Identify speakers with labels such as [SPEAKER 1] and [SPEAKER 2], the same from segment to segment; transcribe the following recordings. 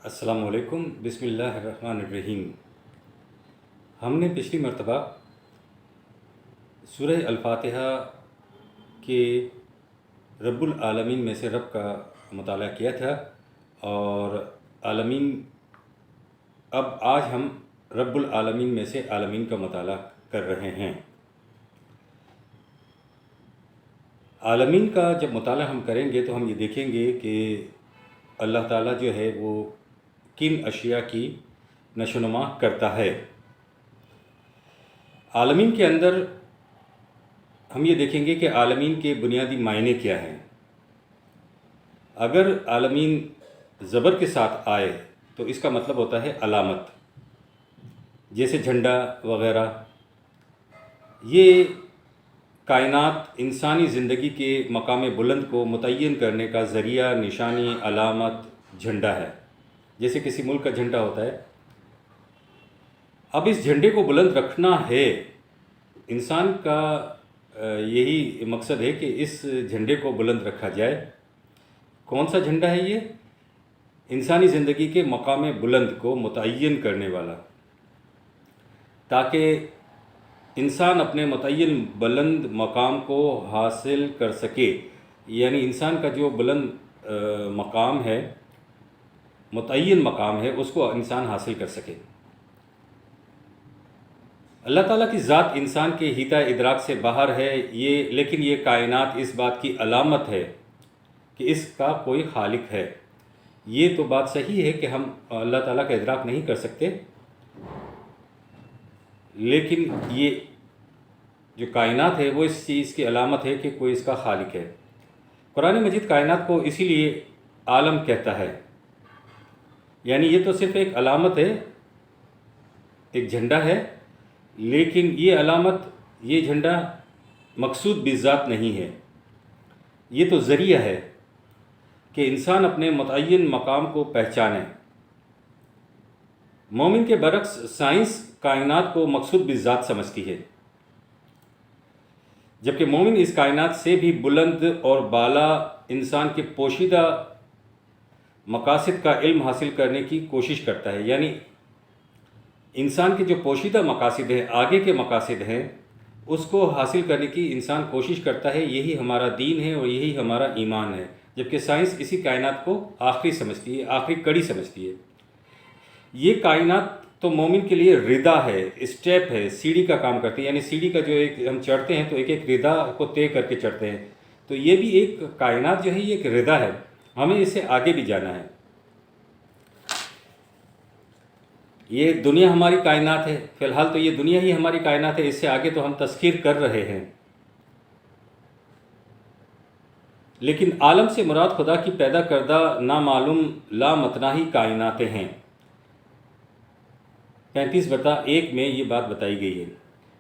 [SPEAKER 1] السلام علیکم، بسم اللہ الرحمن الرحیم۔ ہم نے پچھلی مرتبہ سورہ الفاتحہ کے رب العالمین میں سے رب کا مطالعہ کیا تھا، اور عالمین اب آج ہم رب العالمین میں سے عالمین کا مطالعہ کر رہے ہیں۔ عالمین کا جب مطالعہ ہم کریں گے تو ہم یہ دیکھیں گے کہ اللہ تعالیٰ جو ہے وہ کن اشیاء کی نشو و نما کرتا ہے۔ عالمین کے اندر ہم یہ دیکھیں گے کہ عالمین کے بنیادی معنی کیا ہیں۔ اگر عالمین زبر کے ساتھ آئے تو اس کا مطلب ہوتا ہے علامت، جیسے جھنڈا وغیرہ۔ یہ کائنات انسانی زندگی کے مقام بلند کو متعین کرنے کا ذریعہ، نشانی، علامت جھنڈا ہے، جیسے کسی ملک کا جھنڈا ہوتا ہے۔ اب اس جھنڈے کو بلند رکھنا ہے، انسان کا یہی مقصد ہے کہ اس جھنڈے کو بلند رکھا جائے۔ کون سا جھنڈا ہے یہ؟ انسانی زندگی کے مقام بلند کو متعین کرنے والا، تاکہ انسان اپنے متعین بلند مقام کو حاصل کر سکے۔ یعنی انسان کا جو بلند مقام ہے، متعین مقام ہے، اس کو انسان حاصل کر سکے۔ اللہ تعالیٰ کی ذات انسان کے حیطہ ادراک سے باہر ہے، لیکن یہ کائنات اس بات کی علامت ہے کہ اس کا کوئی خالق ہے۔ یہ تو بات صحیح ہے کہ ہم اللہ تعالیٰ کا ادراک نہیں کر سکتے، لیکن یہ جو کائنات ہے وہ اس چیز کی علامت ہے کہ کوئی اس کا خالق ہے۔ قرآن مجید کائنات کو اسی لیے عالم کہتا ہے، یعنی یہ تو صرف ایک علامت ہے، ایک جھنڈا ہے، لیکن یہ علامت، یہ جھنڈا مقصود بذات نہیں ہے۔ یہ تو ذریعہ ہے کہ انسان اپنے متعین مقام کو پہچانے۔ مومن کے برعکس سائنس کائنات کو مقصود بذات سمجھتی ہے، جبکہ مومن اس کائنات سے بھی بلند اور بالا انسان کے پوشیدہ مقاصد کا علم حاصل کرنے کی کوشش کرتا ہے۔ یعنی انسان کے جو پوشیدہ مقاصد ہیں، آگے کے مقاصد ہیں، اس کو حاصل کرنے کی انسان کوشش کرتا ہے۔ یہی ہمارا دین ہے اور یہی ہمارا ایمان ہے، جبکہ سائنس اسی کائنات کو آخری سمجھتی ہے، آخری کڑی سمجھتی ہے۔ یہ کائنات تو مومن کے لیے ردا ہے، اسٹیپ ہے، سیڑھی کا کام کرتی ہے۔ یعنی سیڑھی کا جو ایک ہم چڑھتے ہیں تو ایک ایک ردا کو طے کر کے چڑھتے ہیں، تو یہ بھی ایک کائنات جو ہے یہ ایک ردا ہے، ہمیں اس سے آگے بھی جانا ہے۔ یہ دنیا ہماری کائنات ہے، فی الحال تو یہ دنیا ہی ہماری کائنات ہے، اس سے آگے تو ہم تسخیر کر رہے ہیں۔ لیکن عالم سے مراد خدا کی پیدا کردہ نامعلوم لامتناہی کائناتیں ہیں۔ 35/1 میں یہ بات بتائی گئی ہے۔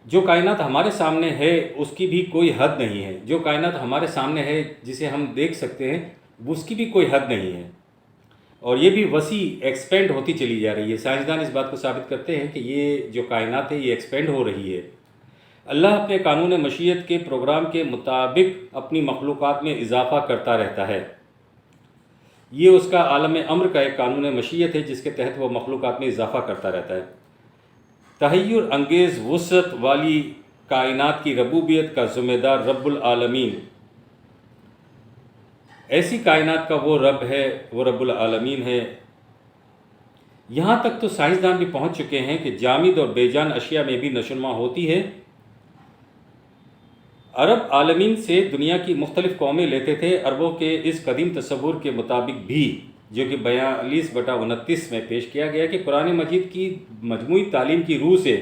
[SPEAKER 1] جو کائنات ہمارے سامنے ہے اس کی بھی کوئی حد نہیں ہے۔ جو کائنات ہمارے سامنے ہے جسے ہم دیکھ سکتے ہیں، اس کی بھی کوئی حد نہیں ہے، اور یہ بھی وسیع ایکسپینڈ ہوتی چلی جا رہی ہے۔ سائنسدان اس بات کو ثابت کرتے ہیں کہ یہ جو کائنات ہے یہ ایکسپینڈ ہو رہی ہے۔ اللہ اپنے قانون مشیت کے پروگرام کے مطابق اپنی مخلوقات میں اضافہ کرتا رہتا ہے۔ یہ اس کا عالم امر کا ایک قانون مشیت ہے جس کے تحت وہ مخلوقات میں اضافہ کرتا رہتا ہے۔ تحیر انگیز وسعت والی کائنات کی ربوبیت کا ذمہ دار رب العالمین، ایسی کائنات کا وہ رب ہے، وہ رب العالمین ہے۔ یہاں تک تو سائنسدان بھی پہنچ چکے ہیں کہ جامد اور بے جان اشیاء میں بھی نشو و نما ہوتی ہے۔ عرب عالمین سے دنیا کی مختلف قومیں لیتے تھے۔ عربوں کے اس قدیم تصور کے مطابق بھی، جو کہ 42/29 میں پیش کیا گیا، کہ قرآن مجید کی مجموعی تعلیم کی روح سے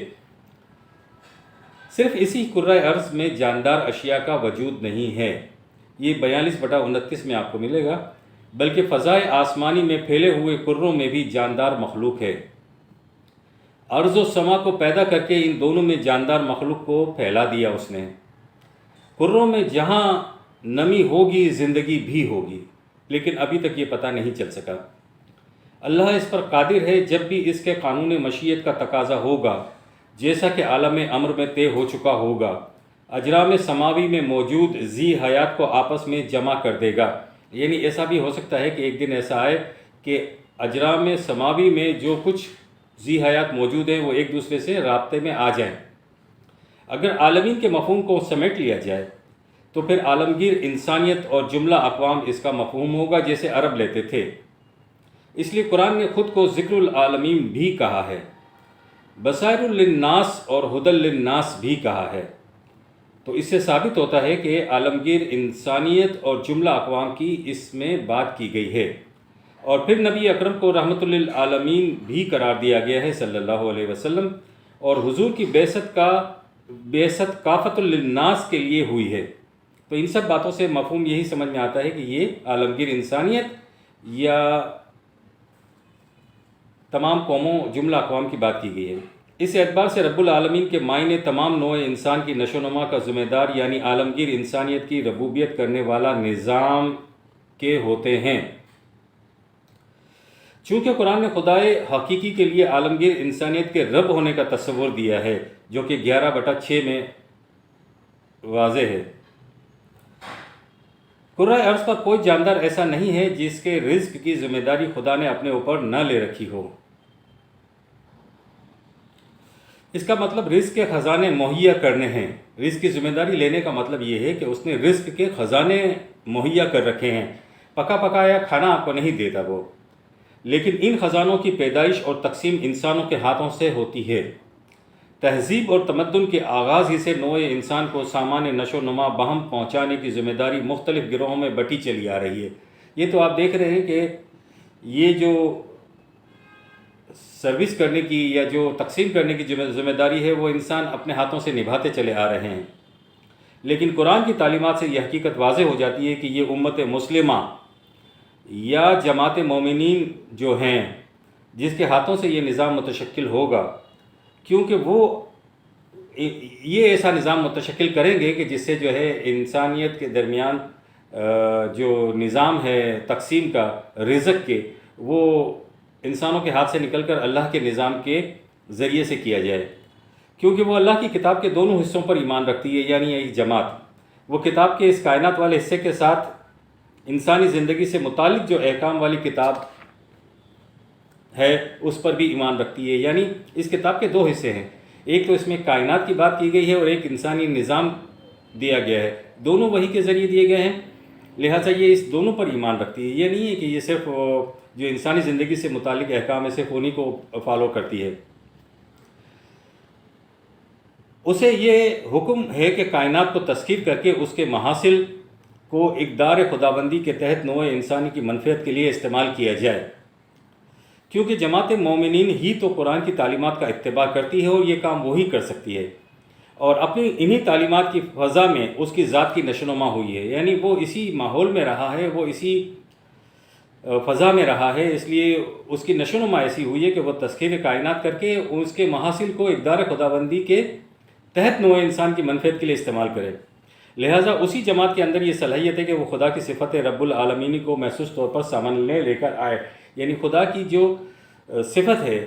[SPEAKER 1] صرف اسی کرۂ ارض میں جاندار اشیاء کا وجود نہیں ہے، یہ 42/29 میں آپ کو ملے گا، بلکہ فضائے آسمانی میں پھیلے ہوئے کروں میں بھی جاندار مخلوق ہے۔ ارض و سما کو پیدا کر کے ان دونوں میں جاندار مخلوق کو پھیلا دیا اس نے۔ کروں میں جہاں نمی ہوگی زندگی بھی ہوگی، لیکن ابھی تک یہ پتہ نہیں چل سکا۔ اللہ اس پر قادر ہے، جب بھی اس کے قانون مشیت کا تقاضا ہوگا، جیسا کہ عالم امر میں طے ہو چکا ہوگا، اجرام سماوی میں موجود ذی حیات کو آپس میں جمع کر دے گا۔ یعنی ایسا بھی ہو سکتا ہے کہ ایک دن ایسا آئے کہ اجرام سماوی میں جو کچھ ذی حیات موجود ہیں وہ ایک دوسرے سے رابطے میں آ جائیں۔ اگر عالمین کے مفہوم کو سمیٹ لیا جائے تو پھر عالمگیر انسانیت اور جملہ اقوام اس کا مفہوم ہوگا جیسے عرب لیتے تھے۔ اس لیے قرآن نے خود کو ذکر العالمین بھی کہا ہے، بصائر للناس اور ہدی للناس بھی کہا ہے۔ تو اس سے ثابت ہوتا ہے کہ عالمگیر انسانیت اور جملہ اقوام کی اس میں بات کی گئی ہے، اور پھر نبی اکرم کو رحمت للعالمین بھی قرار دیا گیا ہے صلی اللہ علیہ وسلم، اور حضور کی بعثت کافۃ للناس کے لیے ہوئی ہے۔ تو ان سب باتوں سے مفہوم یہی سمجھ میں آتا ہے کہ یہ عالمگیر انسانیت یا تمام قوموں جملہ اقوام کی بات کی گئی ہے۔ اس اعتبار سے رب العالمین کے معنی تمام نوع انسان کی نشو و نما کا ذمہ دار یعنی عالمگیر انسانیت کی ربوبیت کرنے والا نظام کے ہوتے ہیں۔ چونکہ قرآن نے خدائے حقیقی کے لیے عالمگیر انسانیت کے رب ہونے کا تصور دیا ہے، جو کہ 11/6 میں واضح ہے۔ کرۂ ارض پر کوئی جاندار ایسا نہیں ہے جس کے رزق کی ذمہ داری خدا نے اپنے اوپر نہ لے رکھی ہو۔ اس کا مطلب رزق کے خزانے مہیا کرنے ہیں۔ رزق کی ذمہ داری لینے کا مطلب یہ ہے کہ اس نے رزق کے خزانے مہیا کر رکھے ہیں، پکا پکایا کھانا آپ کو نہیں دیتا وہ، لیکن ان خزانوں کی پیدائش اور تقسیم انسانوں کے ہاتھوں سے ہوتی ہے۔ تہذیب اور تمدن کے آغاز ہی سے نوع انسان کو سامان نشو و نما بہم پہنچانے کی ذمہ داری مختلف گروہوں میں بٹی چلی آ رہی ہے۔ یہ تو آپ دیکھ رہے ہیں کہ یہ جو سروس کرنے کی یا جو تقسیم کرنے کی ذمہ داری ہے وہ انسان اپنے ہاتھوں سے نبھاتے چلے آ رہے ہیں، لیکن قرآن کی تعلیمات سے یہ حقیقت واضح ہو جاتی ہے کہ یہ امت مسلمہ یا جماعت مومنین جو ہیں جس کے ہاتھوں سے یہ نظام متشکل ہوگا، کیونکہ وہ یہ ایسا نظام متشکل کریں گے کہ جس سے جو ہے انسانیت کے درمیان جو نظام ہے تقسیم کا رزق کے، وہ انسانوں کے ہاتھ سے نکل کر اللہ کے نظام کے ذریعے سے کیا جائے، کیونکہ وہ اللہ کی کتاب کے دونوں حصوں پر ایمان رکھتی ہے، یعنی ایک جماعت وہ کتاب کے اس کائنات والے حصے کے ساتھ انسانی زندگی سے متعلق جو احکام والی کتاب ہے اس پر بھی ایمان رکھتی ہے۔ یعنی اس کتاب کے دو حصے ہیں، ایک تو اس میں کائنات کی بات کی گئی ہے اور ایک انسانی نظام دیا گیا ہے، دونوں وحی کے ذریعے دیے گئے ہیں، لہٰذا یہ اس دونوں پر ایمان رکھتی ہے۔ یہ نہیں ہے کہ یہ صرف جو انسانی زندگی سے متعلق احکام ہے صرف انہی کو فالو کرتی ہے۔ اسے یہ حکم ہے کہ کائنات کو تسخیر کر کے اس کے محاصل کو اقدار خداوندی کے تحت نوع انسانی کی منفعت کے لیے استعمال کیا جائے، کیونکہ جماعت مومنین ہی تو قرآن کی تعلیمات کا اتباع کرتی ہے اور یہ کام وہی کر سکتی ہے، اور اپنی انہی تعلیمات کی فضا میں اس کی ذات کی نشو و نما ہوئی ہے، یعنی وہ اسی ماحول میں رہا ہے، وہ اسی فضا میں رہا ہے، اس لیے اس کی نشو و نما ایسی ہوئی ہے کہ وہ تسخیر کائنات کر کے اس کے محاصل کو اقدار خداوندی کے تحت نوع انسان کی منفعت کے لیے استعمال کرے۔ لہٰذا اسی جماعت کے اندر یہ صلاحیت ہے کہ وہ خدا کی صفت رب العالمین کو محسوس طور پر سامنے لے کر آئے، یعنی خدا کی جو صفت ہے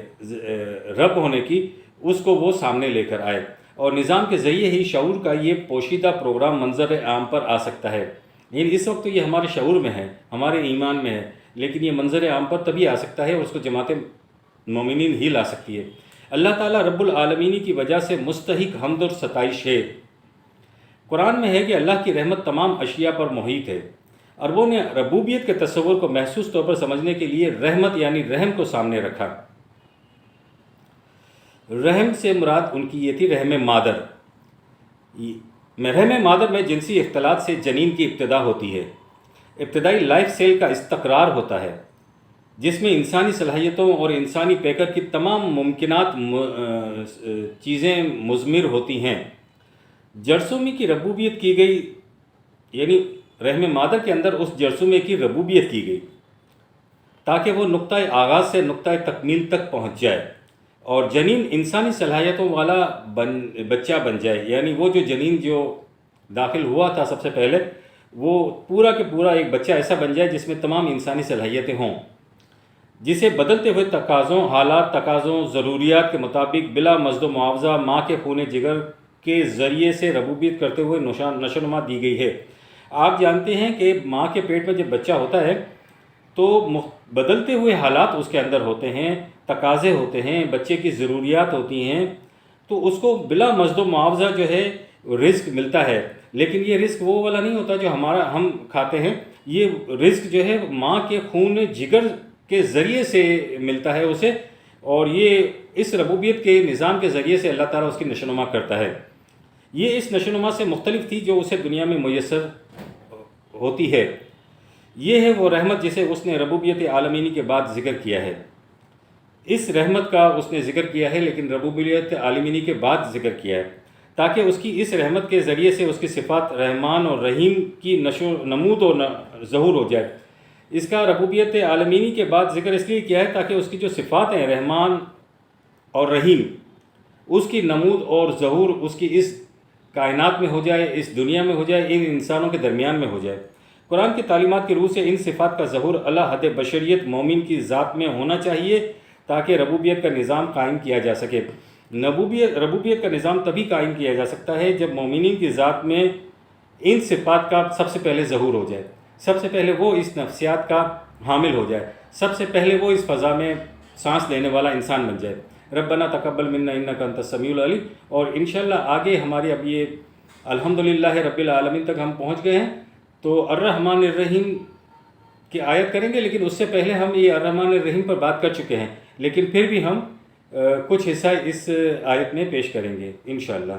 [SPEAKER 1] رب ہونے کی اس کو وہ سامنے لے کر آئے، اور نظام کے ذریعے ہی شعور کا یہ پوشیدہ پروگرام منظر عام پر آ سکتا ہے۔ یعنی اس وقت تو یہ ہمارے شعور میں ہے، ہمارے ایمان میں ہے، لیکن یہ منظر عام پر تبھی آ سکتا ہے اور اس کو جماعت مومنین ہی لا سکتی ہے۔ اللہ تعالیٰ رب العالمین کی وجہ سے مستحق حمد اور ستائش ہے۔ قرآن میں ہے کہ اللہ کی رحمت تمام اشیاء پر محیط ہے۔ عربوں نے ربوبیت کے تصور کو محسوس طور پر سمجھنے کے لیے رحمت یعنی رحم کو سامنے رکھا۔ رحم سے مراد ان کی یہ تھی رحم مادر۔ رحم مادر میں جنسی اختلاط سے جنین کی ابتدا ہوتی ہے۔ ابتدائی لائف سیل کا استقرار ہوتا ہے جس میں انسانی صلاحیتوں اور انسانی پیکر کی تمام ممکنات چیزیں مضمر ہوتی ہیں۔ جرثومی کی ربوبیت کی گئی، یعنی رحم مادر کے اندر اس جرثومے کی ربوبیت کی گئی تاکہ وہ نقطۂ آغاز سے نقطۂ تکمیل تک پہنچ جائے اور جنین انسانی صلاحیتوں والا بچہ بن جائے، یعنی وہ جو جنین جو داخل ہوا تھا سب سے پہلے وہ پورا کے پورا ایک بچہ ایسا بن جائے جس میں تمام انسانی صلاحیتیں ہوں، جسے بدلتے ہوئے تقاضوں، حالات، تقاضوں، ضروریات کے مطابق بلا مزد و معاوضہ ماں کے خون جگر کے ذریعے سے ربوبیت کرتے ہوئے نشو و نما دی گئی ہے۔ آپ جانتے ہیں کہ ماں کے پیٹ میں جب بچہ ہوتا ہے تو بدلتے ہوئے حالات اس کے اندر ہوتے ہیں، تقاضے ہوتے ہیں، بچے کی ضروریات ہوتی ہیں، تو اس کو بلا مزد و معاوضہ جو ہے رزق ملتا ہے، لیکن یہ رزق وہ والا نہیں ہوتا جو ہم کھاتے ہیں۔ یہ رزق جو ہے ماں کے خون جگر کے ذریعے سے ملتا ہے اسے، اور یہ اس ربوبیت کے نظام کے ذریعے سے اللہ تعالیٰ اس کی نشوونما کرتا ہے۔ یہ اس نشوونما سے مختلف تھی جو اسے دنیا میں میسر ہوتی ہے۔ یہ ہے وہ رحمت جسے اس نے ربوبیت عالمینی کے بعد ذکر کیا ہے۔ اس رحمت کا اس نے ذکر کیا ہے لیکن ربوبیت عالمینی کے بعد ذکر کیا ہے، تاکہ اس کی اس رحمت کے ذریعے سے اس کی صفات رحمان اور رحیم کی نمود اور ظہور ہو جائے۔ اس کا ربوبیت عالمینی کے بعد ذکر اس لیے کیا ہے تاکہ اس کی جو صفات ہیں رحمان اور رحیم، اس کی نمود اور ظہور اس کی اس کائنات میں ہو جائے، اس دنیا میں ہو جائے، ان انسانوں کے درمیان میں ہو جائے۔ قرآن کی تعلیمات کی روح سے ان صفات کا ظہور اللہ حد بشریت مومن کی ذات میں ہونا چاہیے تاکہ ربوبیت کا نظام قائم کیا جا سکے۔ ربوبیت کا نظام تبھی قائم کیا جا سکتا ہے جب مومنین کی ذات میں ان صفات کا سب سے پہلے ظہور ہو جائے، سب سے پہلے وہ اس نفسیات کا حامل ہو جائے، سب سے پہلے وہ اس فضا میں سانس لینے والا انسان بن جائے۔ ربنا تقبل منا انک انت السمیع العلیم۔ اور انشاءاللہ آگے ہمارے اب یہ الحمدللہ رب العالمین تک ہم پہنچ گئے ہیں، تو الرحمن الرحیم کی آیت کریں گے، لیکن اس سے پہلے ہم یہ الرحمن الرحیم پر بات کر چکے ہیں، لیکن پھر بھی ہم کچھ حصہ اس آیت میں پیش کریں گے انشاءاللہ۔